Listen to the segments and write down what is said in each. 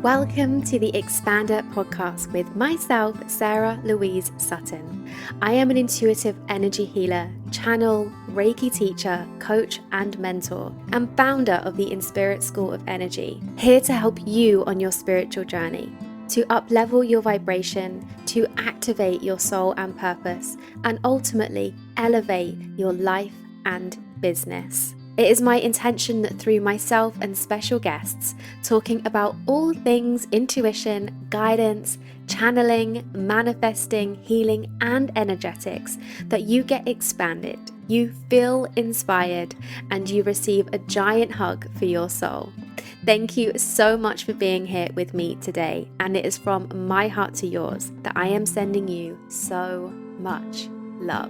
Welcome to the ExpandHer podcast with myself, Sarah-Louise Sutton. I am an intuitive energy healer, channel, Reiki teacher, coach, and mentor, and founder of the In Spirit School of Energy, here to help you on your spiritual journey, to up-level your vibration, to activate your soul and purpose, and ultimately elevate your life and business. It is my intention that through myself and special guests, talking about all things intuition, guidance, channeling, manifesting, healing, and energetics, that you get expanded, you feel inspired, and you receive a giant hug for your soul. Thank you so much for being here with me today, and it is from my heart to yours that I am sending you so much love.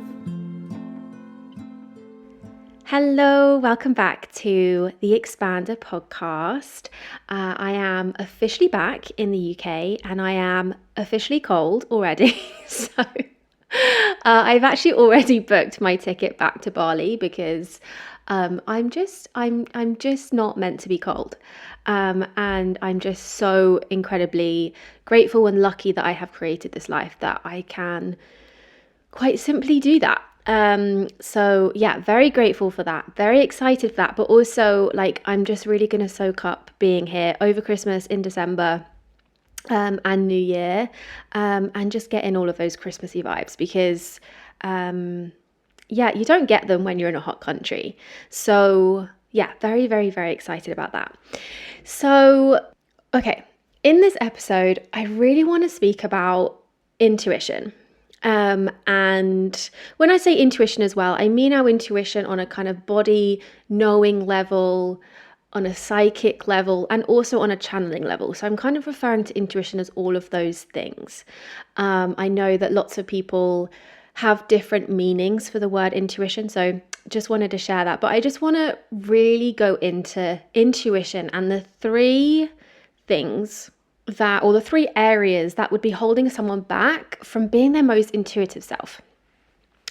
Hello, welcome back to the ExpandHer podcast. I am officially back in the UK and I am officially cold already. So I've actually already booked my ticket back to Bali because I'm just not meant to be cold. And I'm just so incredibly grateful and lucky that I have created this life that I can quite simply do that. So yeah, very grateful for that, very excited for that, but also I'm just really going to soak up being here over Christmas in December and New Year, and just get in all of those Christmassy vibes because you don't get them when you're in a hot country. So yeah, very, very, very excited about that. So okay, in this episode I really want to speak about intuition. And when I say intuition as well, I mean our intuition on a kind of body knowing level, on a psychic level, and also on a channeling level. So I'm kind of referring to intuition as all of those things. I know that lots of people have different meanings for the word intuition, so just wanted to share that. But I just want to really go into intuition and the three things or the three areas that would be holding someone back from being their most intuitive self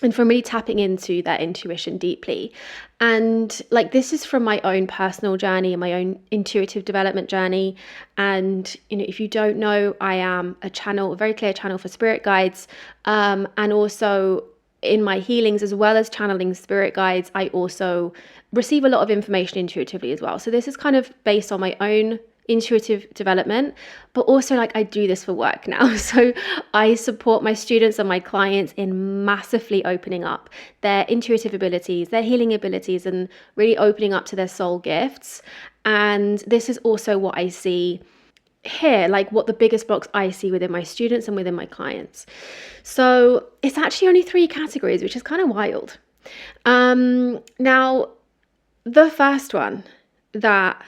and from really tapping into their intuition deeply. And this is from my own personal journey and my own intuitive development journey. And if you don't know, I am a very clear channel for spirit guides, and also in my healings, as well as channeling spirit guides, I also receive a lot of information intuitively as well. So this is kind of based on my own intuitive development, but also I do this for work now. So I support my students and my clients in massively opening up their intuitive abilities, their healing abilities, and really opening up to their soul gifts. And this is also what I see here, what the biggest blocks I see within my students and within my clients. So it's actually only 3 categories, which is kind of wild. Now, the first one that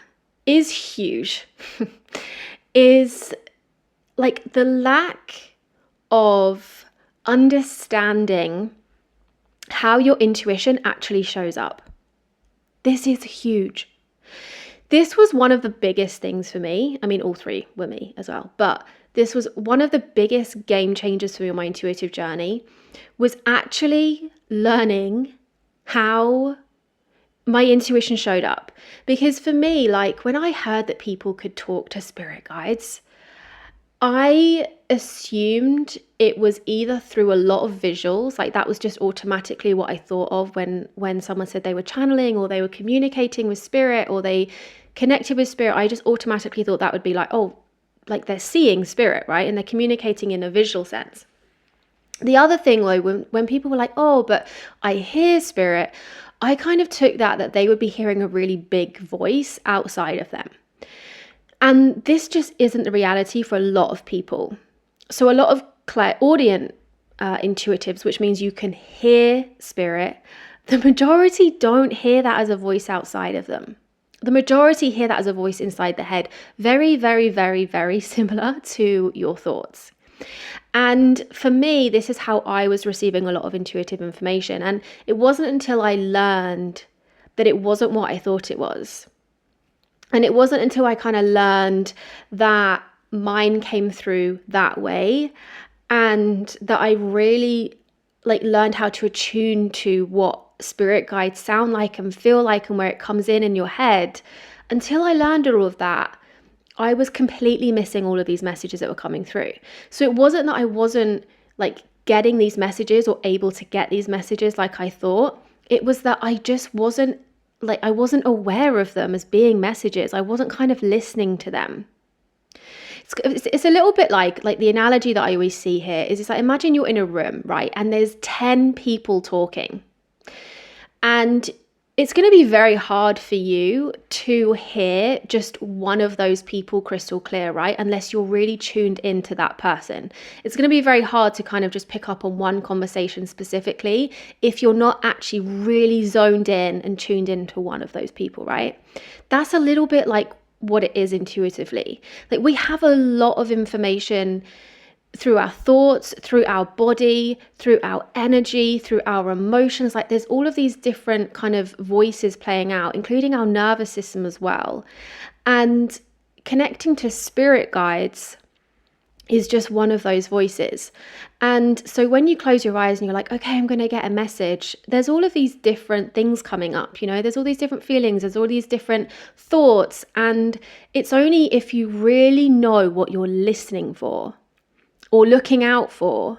is huge is the lack of understanding how your intuition actually shows up. This is huge. This was one of the biggest things for me. I mean, all 3 were me as well, but this was one of the biggest game changers for me on my intuitive journey, was actually learning how my intuition showed up. Because for me, when I heard that people could talk to spirit guides, I assumed it was either through a lot of visuals, that was just automatically what I thought of when someone said they were channeling or they were communicating with spirit or they connected with spirit. I just automatically thought that would be they're seeing spirit, right? And they're communicating in a visual sense. The other thing though, when people were oh, but I hear spirit, I kind of took that they would be hearing a really big voice outside of them. And this just isn't the reality for a lot of people. So a lot of clairaudient intuitives, which means you can hear spirit, the majority don't hear that as a voice outside of them. The majority hear that as a voice inside the head. Very, very, very, very similar to your thoughts. And for me, this is how I was receiving a lot of intuitive information. And it wasn't until I learned that it wasn't what I thought it was. And it wasn't until I kind of learned that mine came through that way and that I really learned how to attune to what spirit guides sound like and feel like and where it comes in your head. Until I learned all of that, I was completely missing all of these messages that were coming through. So it wasn't that I wasn't like getting these messages or able to get these messages like I thought. It was that I just wasn't like, I wasn't aware of them as being messages. I wasn't kind of listening to them. It's a little bit like the analogy that I always see here is, it's like, imagine you're in a room, right? And there's 10 people talking. And it's going to be very hard for you to hear just one of those people crystal clear, right? Unless you're really tuned into that person. It's going to be very hard to kind of just pick up on one conversation specifically if you're not actually really zoned in and tuned into one of those people, right? That's a little bit like what it is intuitively. Like, we have a lot of information through our thoughts, through our body, through our energy, through our emotions. Like, there's all of these different kind of voices playing out, including our nervous system as well. And connecting to spirit guides is just one of those voices. And so when you close your eyes and you're like, okay, I'm going to get a message, there's all of these different things coming up, there's all these different feelings, there's all these different thoughts. And it's only if you really know what you're listening for or looking out for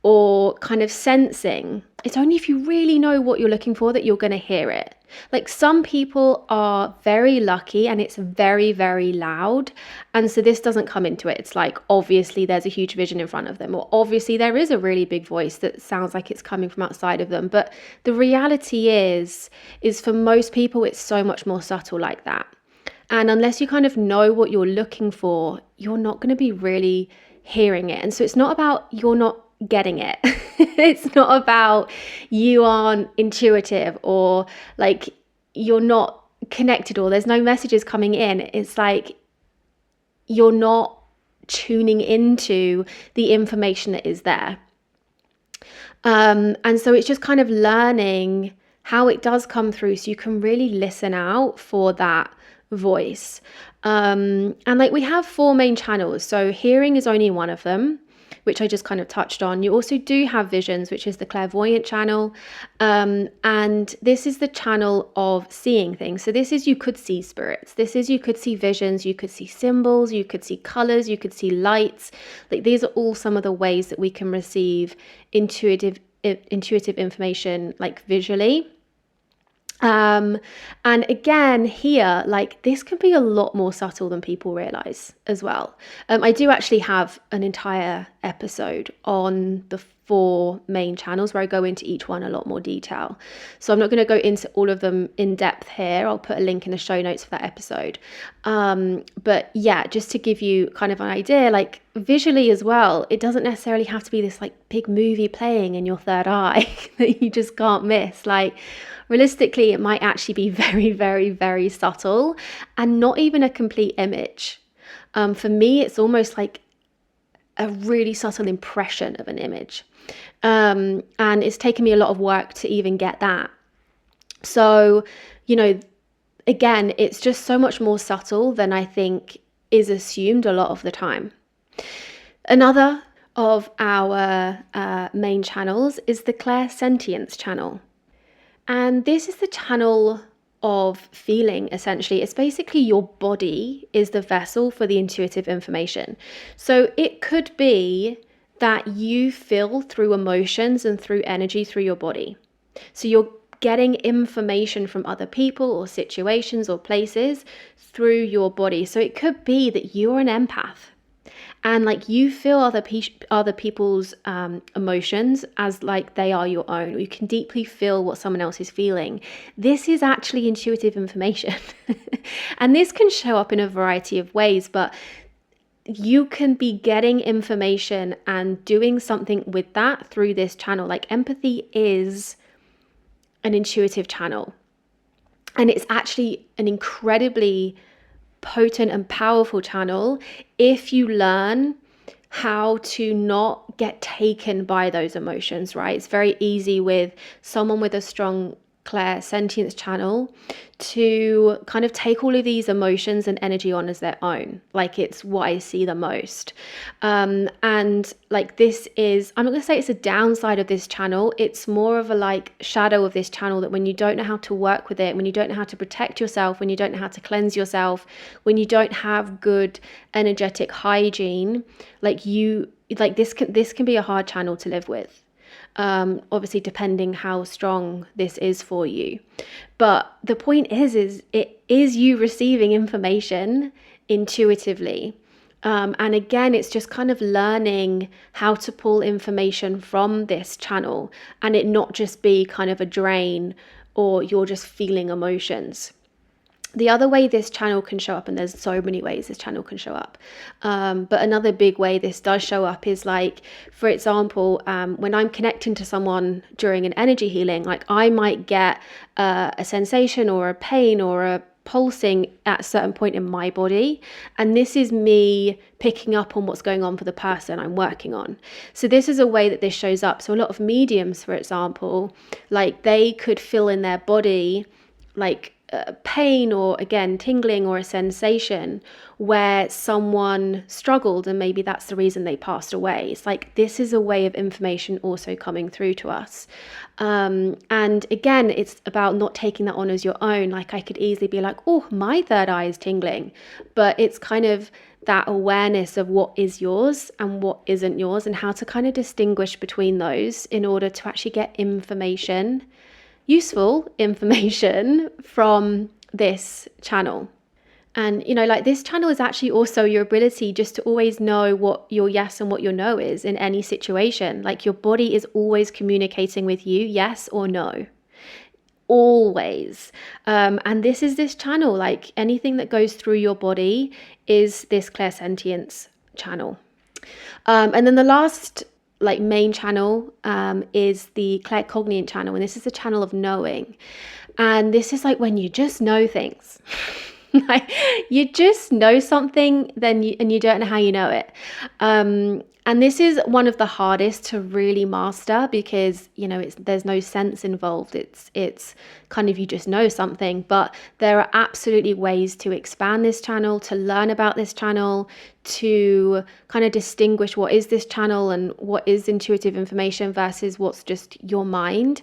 or kind of sensing, it's only if you really know what you're looking for that you're going to hear it. Like, some people are very lucky and it's very, very loud. And so this doesn't come into it. It's like, obviously there's a huge vision in front of them, or obviously there is a really big voice that sounds like it's coming from outside of them. But the reality is for most people, it's so much more subtle like that. And unless you kind of know what you're looking for, you're not going to be really hearing it. And so it's not about you're not getting it. It's not about you aren't intuitive or like you're not connected or there's no messages coming in. It's like you're not tuning into the information that is there. And so it's just kind of learning how it does come through so you can really listen out for that voice. And like, we have 4 main channels. So hearing is only one of them, which I just kind of touched on. You also do have visions, which is the clairvoyant channel. And this is the channel of seeing things. So this is, you could see spirits. This is, you could see visions, you could see symbols, you could see colors, you could see lights. Like, these are all some of the ways that we can receive intuitive information, like visually. And again, here, like, this can be a lot more subtle than people realize as well. I do actually have an entire episode on the 4 main channels where I go into each one a lot more detail. So I'm not going to go into all of them in depth here. I'll put a link in the show notes for that episode. But yeah, just to give you kind of an idea, like visually as well, it doesn't necessarily have to be this like big movie playing in your third eye that you just can't miss. Like, realistically, it might actually be very, very, very subtle and not even a complete image. For me, it's almost like a really subtle impression of an image. And it's taken me a lot of work to even get that. So, again, it's just so much more subtle than I think is assumed a lot of the time. Another of our main channels is the clairsentience channel. And this is the channel of feeling, essentially. It's basically your body is the vessel for the intuitive information. So it could be that you feel through emotions and through energy through your body. So you're getting information from other people or situations or places through your body. So it could be that you're an empath. And like, you feel other people's emotions as like they are your own. You can deeply feel what someone else is feeling. This is actually intuitive information. And this can show up in a variety of ways, but you can be getting information and doing something with that through this channel. Like, empathy is an intuitive channel. And it's actually an incredibly potent and powerful channel if you learn how to not get taken by those emotions, right? It's very easy with someone with a strong Claire sentience channel to kind of take all of these emotions and energy on as their own. Like, it's what I see the most. And like, this is, I'm not going to say it's a downside of this channel. It's more of a like shadow of this channel, that when you don't know how to work with it, when you don't know how to protect yourself, when you don't know how to cleanse yourself, when you don't have good energetic hygiene, like this can be a hard channel to live with. Obviously depending how strong this is for you. But the point is it is you receiving information intuitively. And again, it's just kind of learning how to pull information from this channel and it not just be kind of a drain or you're just feeling emotions. The other way this channel can show up, and there's so many ways this channel can show up, but another big way this does show up is like, for example, when I'm connecting to someone during an energy healing, like I might get a sensation or a pain or a pulsing at a certain point in my body, and this is me picking up on what's going on for the person I'm working on. So this is a way that this shows up. So a lot of mediums, for example, like they could feel in their body like pain or again tingling or a sensation where someone struggled and maybe that's the reason they passed away. It's like, this is a way of information also coming through to us, and again, it's about not taking that on as your own. Like, I could easily be like, oh, my third eye is tingling, but it's kind of that awareness of what is yours and what isn't yours, and how to kind of distinguish between those in order to actually get information, useful information, from this channel. And like, this channel is actually also your ability just to always know what your yes and what your no is in any situation. Like, your body is always communicating with you, yes or no, always. And this is this channel. Like, anything that goes through your body is this clairsentience channel. And then the last like main channel is the claircognient channel, and this is the channel of knowing. And this is like when you just know things. Like, you just know something, and you don't know how you know it. And this is one of the hardest to really master because, there's no sense involved. It's kind of, you just know something, but there are absolutely ways to expand this channel, to learn about this channel, to kind of distinguish what is this channel and what is intuitive information versus what's just your mind.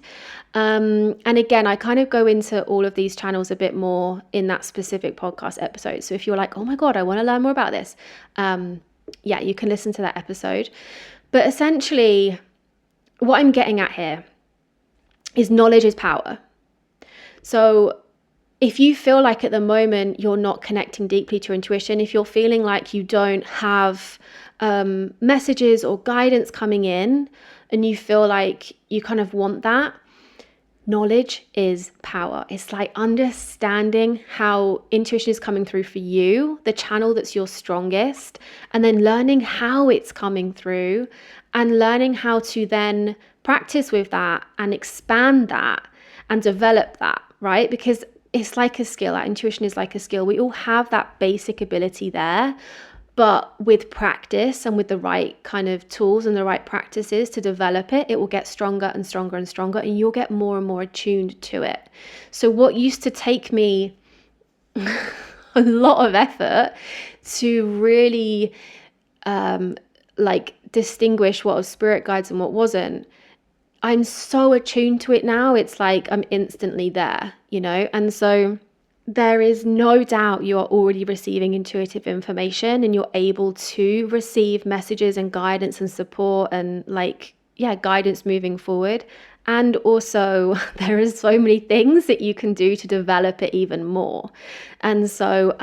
And again, I kind of go into all of these channels a bit more in that specific podcast episode. So if you're like, oh my God, I want to learn more about this, yeah, you can listen to that episode. But essentially, what I'm getting at here is knowledge is power. So if you feel like at the moment you're not connecting deeply to your intuition, if you're feeling like you don't have messages or guidance coming in, and you feel like you kind of want that, knowledge is power. It's like understanding how intuition is coming through for you, the channel that's your strongest, and then learning how it's coming through and learning how to then practice with that and expand that and develop that, right? Because it's like a skill. Our intuition is like a skill. We all have that basic ability there, but with practice and with the right kind of tools and the right practices to develop it, it will get stronger and stronger and stronger, and you'll get more and more attuned to it. So what used to take me a lot of effort to really like distinguish what was spirit guides and what wasn't, I'm so attuned to it now. It's like I'm instantly there, and so there is no doubt you are already receiving intuitive information, and you're able to receive messages and guidance and support and guidance moving forward. And also there is so many things that you can do to develop it even more. And so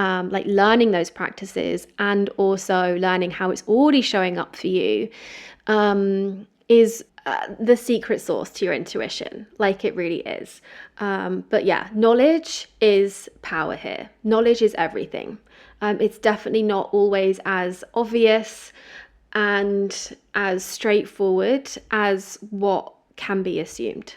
learning those practices and also learning how it's already showing up for you is the secret sauce to your intuition. Like, it really is. But yeah, knowledge is power here. Knowledge is everything. It's definitely not always as obvious and as straightforward as what can be assumed.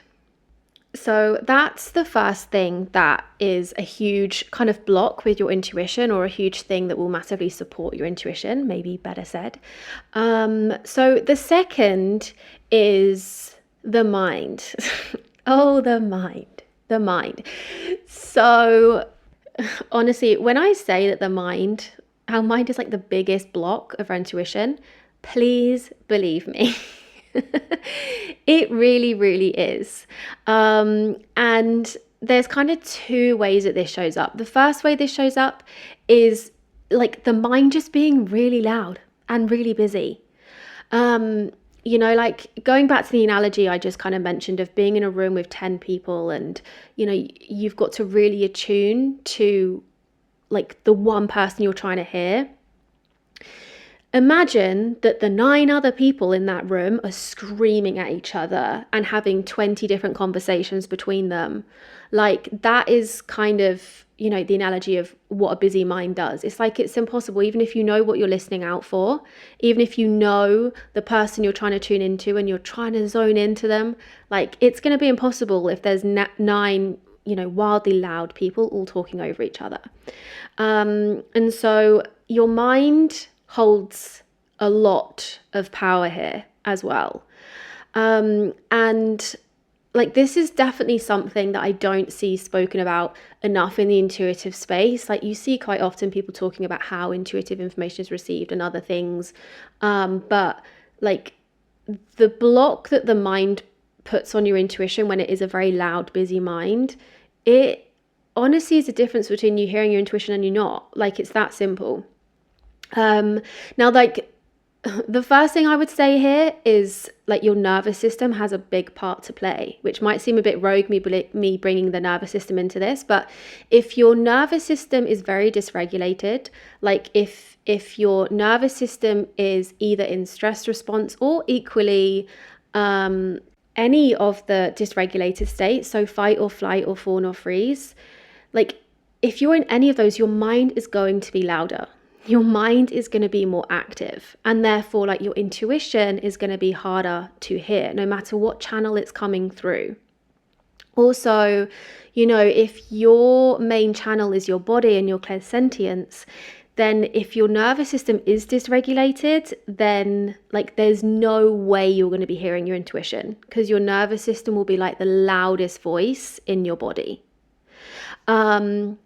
So that's the first thing that is a huge kind of block with your intuition, or a huge thing that will massively support your intuition, maybe better said. So the second is the mind. Oh, the mind. The mind. So honestly, when I say that our mind is like the biggest block of our intuition, please believe me. It really, really is. And there's kind of two ways that this shows up. The first way this shows up is like the mind just being really loud and really busy. Like going back to the analogy I just kind of mentioned of being in a room with 10 people, and, you've got to really attune to like the one person you're trying to hear. Imagine that the 9 other people in that room are screaming at each other and having 20 different conversations between them. Like that is kind of, the analogy of what a busy mind does. It's like it's impossible, even if you know what you're listening out for, even if you know the person you're trying to tune into and you're trying to zone into them, like it's going to be impossible if there's 9, wildly loud people all talking over each other. And so your mind holds a lot of power here as well. And like this is definitely something that I don't see spoken about enough in the intuitive space. Like you see quite often people talking about how intuitive information is received and other things. But like the block that the mind puts on your intuition when it is a very loud, busy mind, it honestly is a difference between you hearing your intuition and you not. Like it's that simple. Now, like the first thing I would say here is like your nervous system has a big part to play, which might seem a bit rogue, me bringing the nervous system into this, but if your nervous system is very dysregulated, like if your nervous system is either in stress response or equally any of the dysregulated states, so fight or flight or fawn or freeze, like if you're in any of those, your mind is going to be louder. Your mind is going to be more active, and therefore like your intuition is going to be harder to hear no matter what channel it's coming through. Also, if your main channel is your body and your clairsentience, then if your nervous system is dysregulated, then like there's no way you're going to be hearing your intuition, because your nervous system will be like the loudest voice in your body. And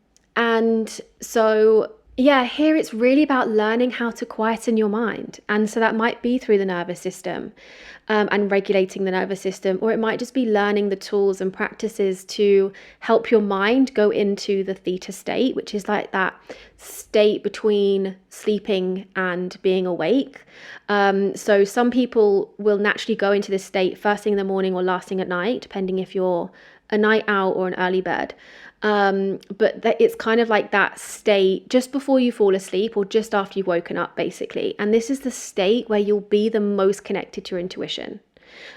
so here it's really about learning how to quieten your mind. And so that might be through the nervous system and regulating the nervous system, or it might just be learning the tools and practices to help your mind go into the theta state, which is like that state between sleeping and being awake. So some people will naturally go into this state first thing in the morning or last thing at night, depending if you're a night owl or an early bird. But it's kind of like that state just before you fall asleep or just after you've woken up, basically. And this is the state where you'll be the most connected to your intuition.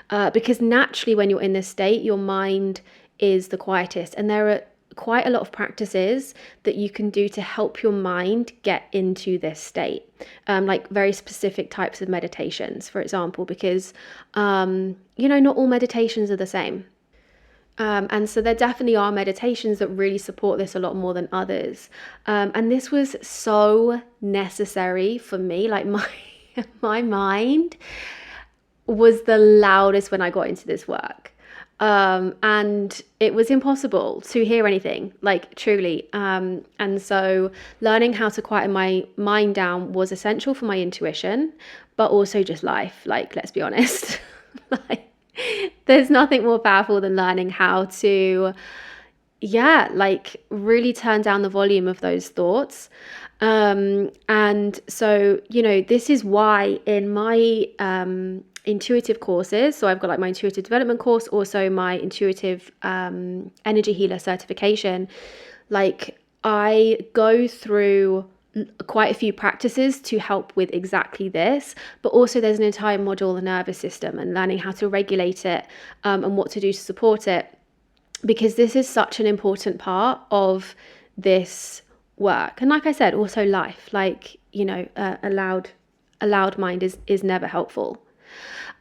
Because naturally, when you're in this state, your mind is the quietest. And there are quite a lot of practices that you can do to help your mind get into this state. Like very specific types of meditations, for example, because, not all meditations are the same. And so there definitely are meditations that really support this a lot more than others. And this was so necessary for me. Like my mind was the loudest when I got into this work. And it was impossible to hear anything, like truly. And so learning how to quieten my mind down was essential for my intuition, but also just life. Like, let's be honest. Like, there's nothing more powerful than learning how to, really turn down the volume of those thoughts. And so, this is why in my intuitive courses, so I've got like my intuitive development course, also my intuitive energy healer certification, like I go through quite a few practices to help with exactly this, but also there's an entire module on the nervous system and learning how to regulate it and what to do to support it, because this is such an important part of this work. And like I said, also life, like, a loud mind is never helpful.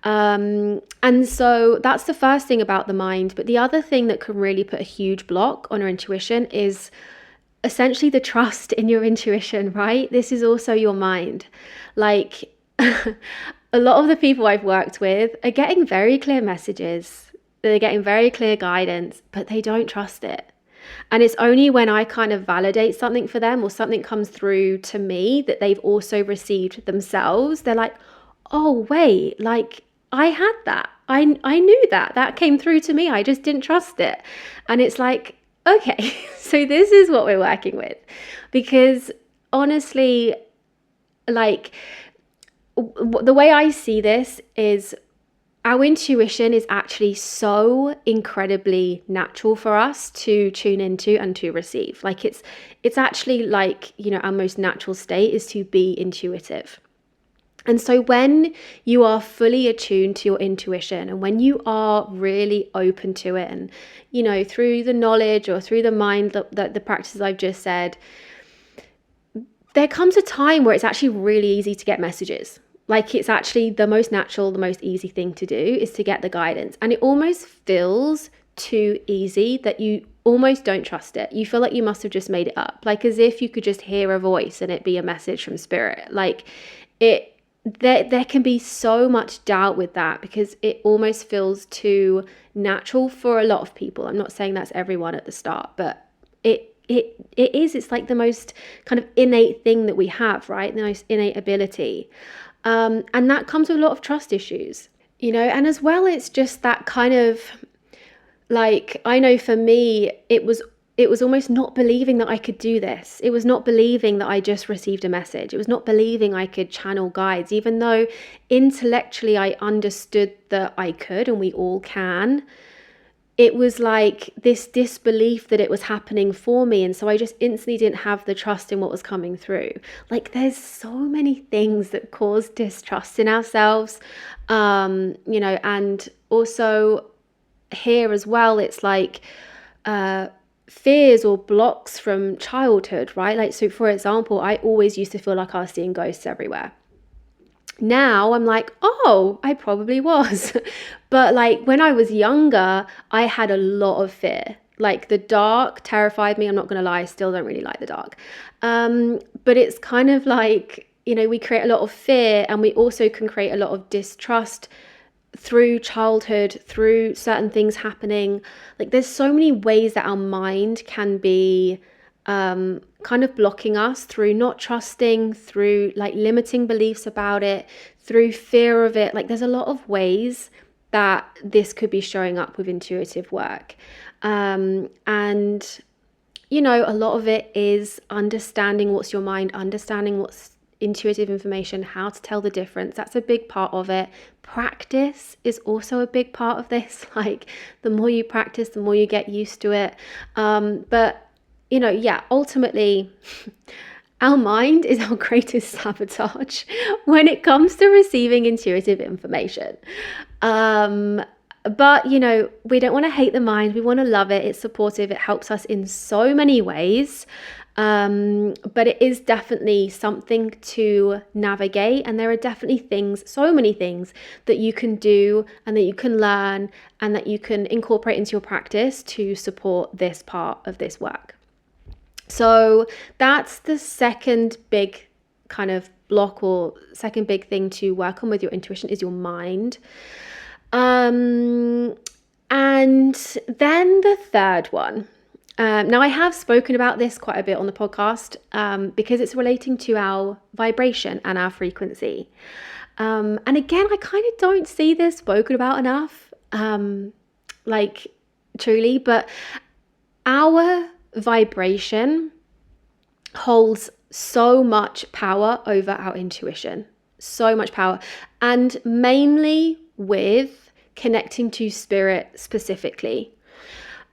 And so that's the first thing about the mind. But the other thing that can really put a huge block on our intuition is essentially the trust in your intuition, right? This is also your mind. Like a lot of the people I've worked with are getting very clear messages They're getting very clear guidance, but they don't trust it. And it's only when I kind of validate something for them or something comes through to me that they've also received themselves. They're like, oh, wait, like I had that. I knew that came through to me. I just didn't trust it. And it's like, okay, so this is what we're working with. Because honestly, like the way I see this is our intuition is actually so incredibly natural for us to tune into and to receive. Like it's actually like, you know, our most natural state is to be intuitive. And so when you are fully attuned to your intuition and when you are really open to it and, you know, through the knowledge or through the mind, the practices I've just said, there comes a time where it's actually really easy to get messages. Like it's actually the most natural, the most easy thing to do is to get the guidance. And it almost feels too easy that you almost don't trust it. You feel like you must have just made it up. Like as if you could just hear a voice and it be a message from spirit. Like there can be so much doubt with that because it almost feels too natural for a lot of people. I'm not saying that's everyone at the start, but it's like the most kind of innate thing that we have, right? The most innate ability. And that comes with a lot of trust issues, you know, and as well, it's just that kind of like, I know for me, it was almost not believing that I could do this. It was not believing that I just received a message. It was not believing I could channel guides, even though intellectually I understood that I could and we all can. It was like this disbelief that it was happening for me. And so I just instantly didn't have the trust in what was coming through. Like there's so many things that cause distrust in ourselves, you know, and also here as well, it's like fears or blocks from childhood, right? Like, so for example, I always used to feel like I was seeing ghosts everywhere. Now I'm like, oh, I probably was. But like when I was younger, I had a lot of fear. Like the dark terrified me. I'm not going to lie, I still don't really like the dark. But it's kind of like, you know, we create a lot of fear and we also can create a lot of distrust through childhood, through certain things happening. Like there's so many ways that our mind can be kind of blocking us through not trusting, through like limiting beliefs about it, through fear of it. Like there's a lot of ways that this could be showing up with intuitive work. And, you know, a lot of it is understanding what's your mind, understanding what's intuitive information, how to tell the difference. That's a big part of it. Practice is also a big part of this. Like the more you practice, the more you get used to it. But you know, yeah, ultimately, our mind is our greatest sabotage when it comes to receiving intuitive information. But, you know, we don't want to hate the mind. We want to love it. It's supportive. It helps us in so many ways. But it is definitely something to navigate. And there are definitely things, so many things that you can do and that you can learn and that you can incorporate into your practice to support this part of this work. So that's the second big kind of block or second big thing to work on with your intuition is your mind. And then the third one. Now I have spoken about this quite a bit on the podcast because it's relating to our vibration and our frequency. And again, I kind of don't see this spoken about enough, like truly, but our vibration holds so much power over our intuition, so much power, and mainly with connecting to spirit specifically.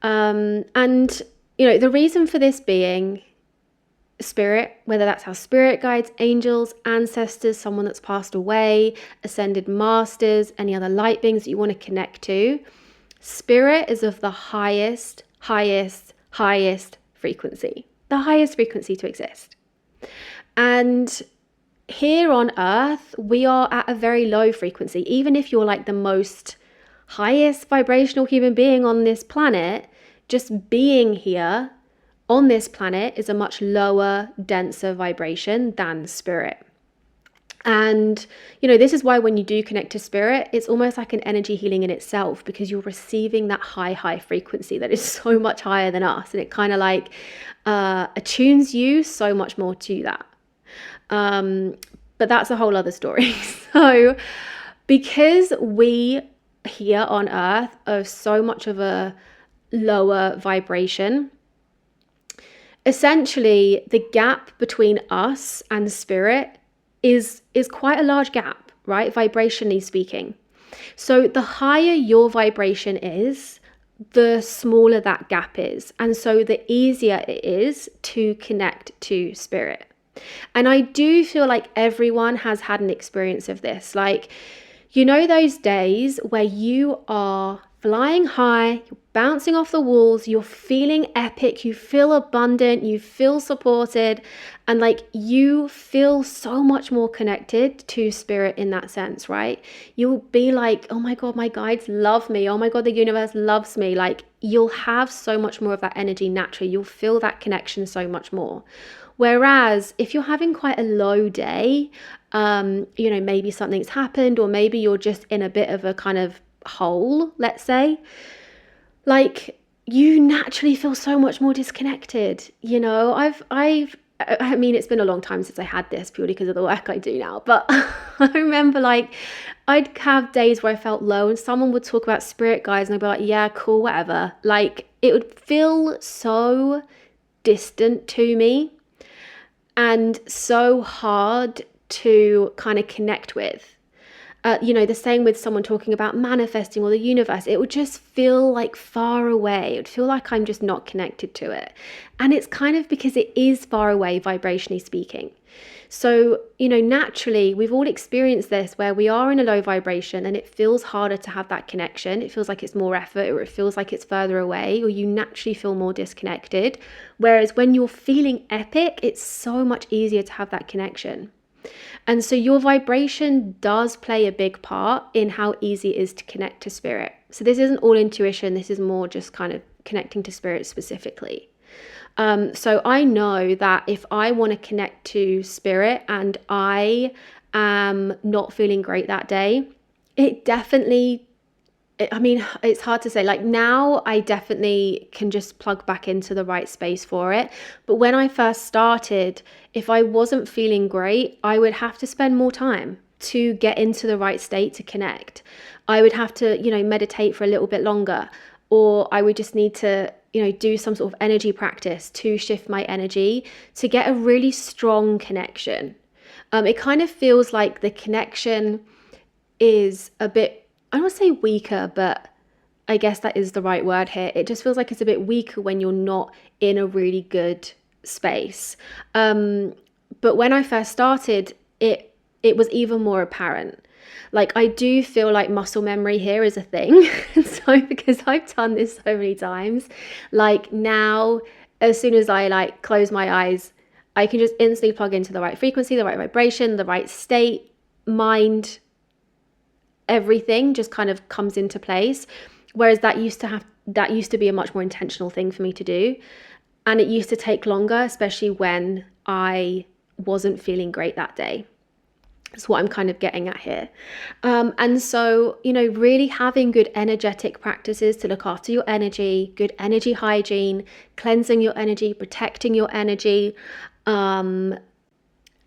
And you know, the reason for this being spirit, whether that's our spirit guides, angels, ancestors, someone that's passed away, ascended masters, any other light beings that you want to connect to, spirit is of the highest frequency, the highest frequency to exist. And here on earth, we are at a very low frequency. Even if you're like the most highest vibrational human being on this planet, just being here on this planet is a much lower, denser vibration than spirit. And, this is why when you do connect to spirit, it's almost like an energy healing in itself, because you're receiving that high frequency that is so much higher than us. And it kind of like attunes you so much more to that. But that's a whole other story. So because we here on earth are so much of a lower vibration, essentially the gap between us and spirit is quite a large gap, right? Vibrationally speaking. So the higher your vibration is, the smaller that gap is. And so the easier it is to connect to spirit. And I do feel like everyone has had an experience of this. Like, those days where you are flying high, you're bouncing off the walls, you're feeling epic, you feel abundant, you feel supported, and like you feel so much more connected to spirit in that sense, right? You'll be like, oh my God, my guides love me. Oh my God, the universe loves me. Like, you'll have so much more of that energy naturally. You'll feel that connection so much more. Whereas if you're having quite a low day, maybe something's happened, or maybe you're just in a bit of a kind of hole, let's say, like, you naturally feel so much more disconnected. I mean, it's been a long time since I had this, purely because of the work I do now, but I remember like I'd have days where I felt low and someone would talk about spirit guides and I'd be like, yeah, cool, whatever. Like, it would feel so distant to me and so hard to kind of connect with. The same with someone talking about manifesting or the universe. It would just feel like far away. It would feel like I'm just not connected to it. And it's kind of because it is far away, vibrationally speaking. So, naturally, we've all experienced this where we are in a low vibration and it feels harder to have that connection. It feels like it's more effort, or it feels like it's further away, or you naturally feel more disconnected. Whereas when you're feeling epic, it's so much easier to have that connection. And so your vibration does play a big part in how easy it is to connect to spirit. So this isn't all intuition. This is more just kind of connecting to spirit specifically. So I know that if I want to connect to spirit and I am not feeling great that day, it's hard to say. Like, now I definitely can just plug back into the right space for it. But when I first started, if I wasn't feeling great, I would have to spend more time to get into the right state to connect. I would have to, meditate for a little bit longer, or I would just need to, do some sort of energy practice to shift my energy to get a really strong connection. It kind of feels like the connection is a bit, I don't want to say weaker, but I guess that is the right word here. It just feels like it's a bit weaker when you're not in a really good space. But when I first started, it was even more apparent. Like, I do feel like muscle memory here is a thing. So because I've done this so many times, like now, as soon as I like close my eyes, I can just instantly plug into the right frequency, the right vibration, the right state, mind, everything just kind of comes into place. Whereas that used to be a much more intentional thing for me to do. And it used to take longer, especially when I wasn't feeling great that day. That's what I'm kind of getting at here. And so, really having good energetic practices to look after your energy, good energy hygiene, cleansing your energy, protecting your energy. And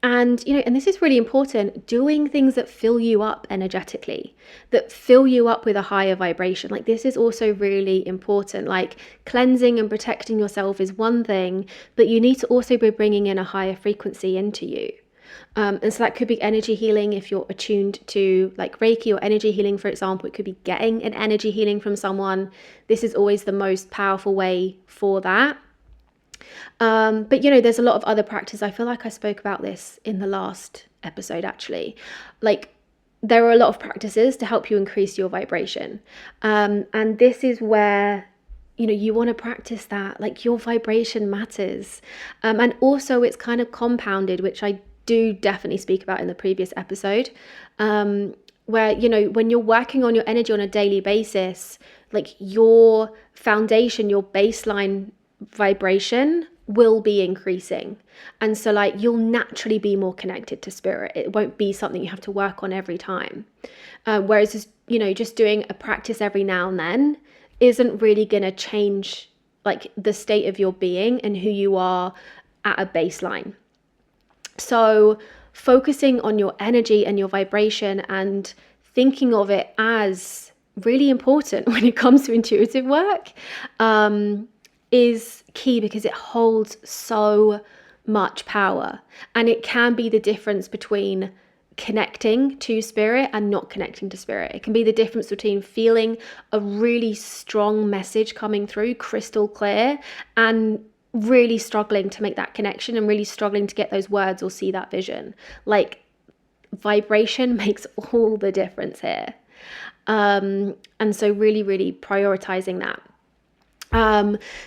this is really important, doing things that fill you up energetically, that fill you up with a higher vibration. Like, this is also really important. Like, cleansing and protecting yourself is one thing, but you need to also be bringing in a higher frequency into you. And so that could be energy healing if you're attuned to like Reiki or energy healing, for example. It could be getting an energy healing from someone. This is always the most powerful way for that. But there's a lot of other practice. I feel like I spoke about this in the last episode, actually. Like, there are a lot of practices to help you increase your vibration. And this is where, you want to practice that. Like, your vibration matters. And also it's kind of compounded, which I do definitely speak about in the previous episode, where, when you're working on your energy on a daily basis, like your foundation, your baseline vibration will be increasing. And so like you'll naturally be more connected to spirit. It won't be something you have to work on every time. Whereas, just doing a practice every now and then isn't really going to change like the state of your being and who you are at a baseline. So focusing on your energy and your vibration and thinking of it as really important when it comes to intuitive work is key, because it holds so much power, and it can be the difference between connecting to spirit and not connecting to spirit. It can be the difference between feeling a really strong message coming through crystal clear and really struggling to make that connection and really struggling to get those words or see that vision. Like, vibration makes all the difference here. And so really, really prioritizing that.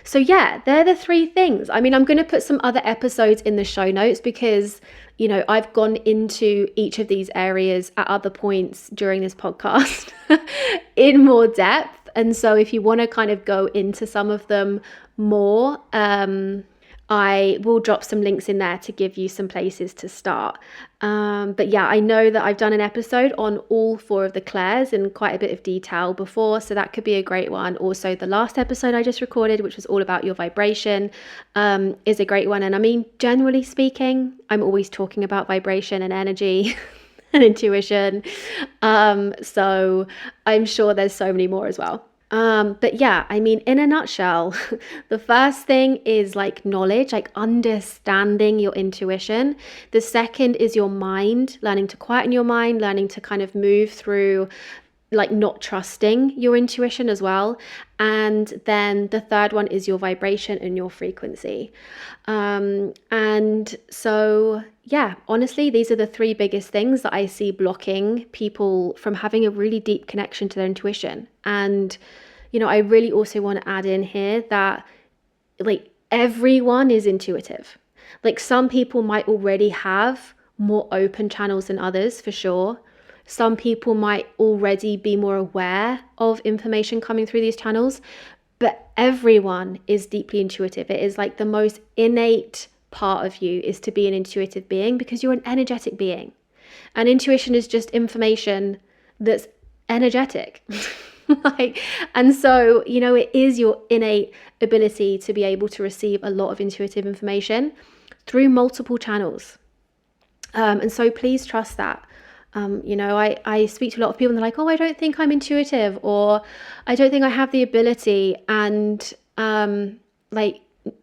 So yeah, they're the three things. I mean, I'm going to put some other episodes in the show notes because, I've gone into each of these areas at other points during this podcast in more depth. And so if you want to kind of go into some of them more, I will drop some links in there to give you some places to start. But yeah, I know that I've done an episode on all 4 of the clairs in quite a bit of detail before, so that could be a great one. Also, the last episode I just recorded, which was all about your vibration, is a great one. And I mean, generally speaking, I'm always talking about vibration and energy and intuition. So I'm sure there's so many more as well. But yeah, I mean, in a nutshell, the first thing is like knowledge, like understanding your intuition. The second is your mind, learning to quieten your mind, learning to kind of move through like not trusting your intuition as well. And then the third one is your vibration and your frequency. And so, yeah, honestly, these are the 3 biggest things that I see blocking people from having a really deep connection to their intuition. And, I really also want to add in here that like everyone is intuitive. Like some people might already have more open channels than others, for sure. Some people might already be more aware of information coming through these channels, but everyone is deeply intuitive. It is like the most innate part of you is to be an intuitive being, because you're an energetic being. And intuition is just information that's energetic. And so, it is your innate ability to be able to receive a lot of intuitive information through multiple channels. And so please trust that. I speak to a lot of people and they're like, oh, I don't think I'm intuitive, or I don't think I have the ability. And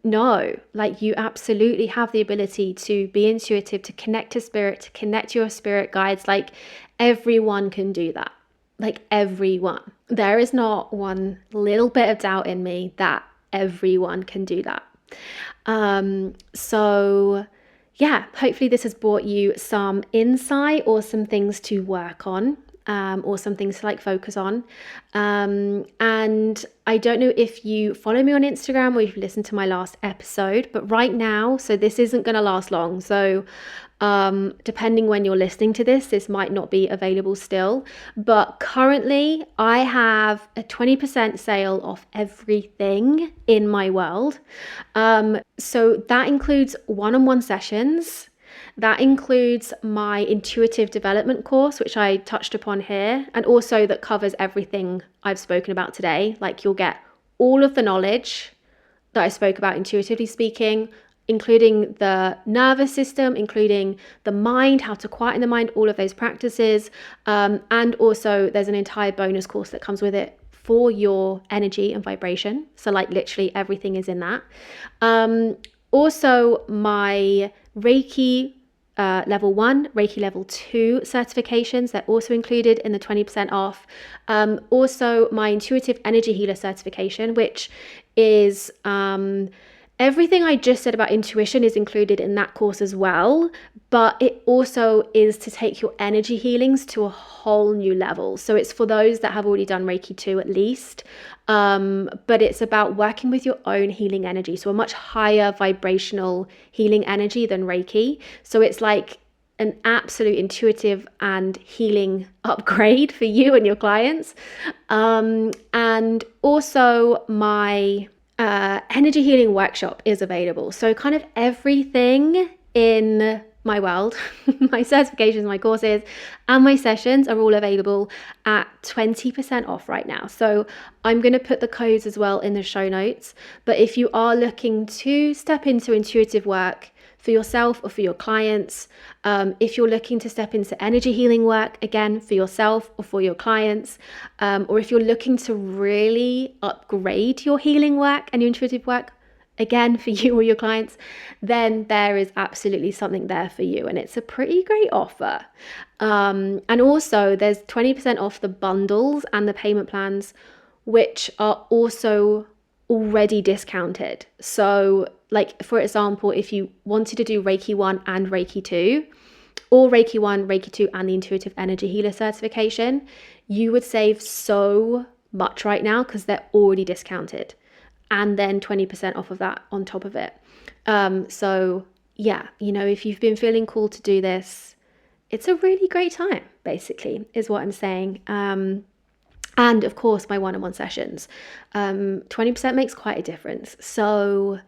no, like you absolutely have the ability to be intuitive, to connect to spirit, to connect to your spirit guides. Like everyone can do that. Like everyone. There is not one little bit of doubt in me that everyone can do that. So yeah, hopefully this has brought you some insight or some things to work on, or some things to like focus on. And I don't know if you follow me on Instagram or if you listened to my last episode, but right now, so this isn't going to last long. So depending when you're listening to this, this might not be available still, but currently I have a 20% sale off everything in my world. So that includes one-on-one sessions. That includes my intuitive development course, which I touched upon here, and also that covers everything I've spoken about today. Like you'll get all of the knowledge that I spoke about intuitively speaking, including the nervous system, including the mind, how to quieten the mind, all of those practices. And also there's an entire bonus course that comes with it for your energy and vibration. So like literally everything is in that. Also my Reiki level 1, Reiki level 2 certifications, they're also included in the 20% off. Also my intuitive energy healer certification, which is everything I just said about intuition is included in that course as well, but it also is to take your energy healings to a whole new level. So it's for those that have already done Reiki 2 at least, but it's about working with your own healing energy, so a much higher vibrational healing energy than Reiki. So it's like an absolute intuitive and healing upgrade for you and your clients. And also my energy healing workshop is available. So kind of everything in my world, my certifications, my courses, and my sessions are all available at 20% off right now. So I'm going to put the codes as well in the show notes. But if you are looking to step into intuitive work for yourself or for your clients, if you're looking to step into energy healing work, again, for yourself or for your clients, or if you're looking to really upgrade your healing work and your intuitive work, again, for you or your clients, then there is absolutely something there for you. And it's a pretty great offer. And also there's 20% off the bundles and the payment plans, which are also already discounted. So like, for example, if you wanted to do Reiki 1 and Reiki 2, or Reiki 1, Reiki 2 and the Intuitive Energy Healer certification, you would save so much right now because they're already discounted. And then 20% off of that on top of it. So yeah, if you've been feeling called to do this, it's a really great time, basically, is what I'm saying. And of course, my one-on-one sessions, 20% makes quite a difference. So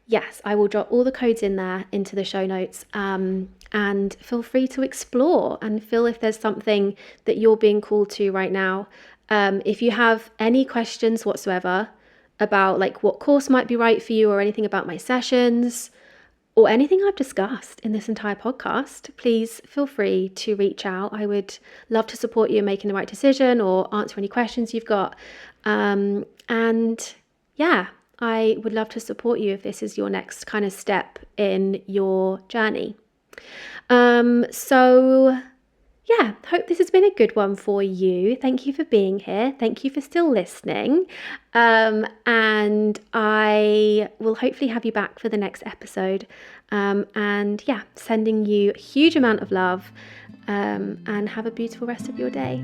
yes, I will drop all the codes in there into the show notes, and feel free to explore and feel if there's something that you're being called to right now. If you have any questions whatsoever about like what course might be right for you, or anything about my sessions, or anything I've discussed in this entire podcast, please feel free to reach out. I would love to support you in making the right decision or answer any questions you've got. And yeah, I would love to support you if this is your next kind of step in your journey. So yeah, hope this has been a good one for you. Thank you for being here. Thank you for still listening. And I will hopefully have you back for the next episode. And yeah, sending you a huge amount of love, and have a beautiful rest of your day.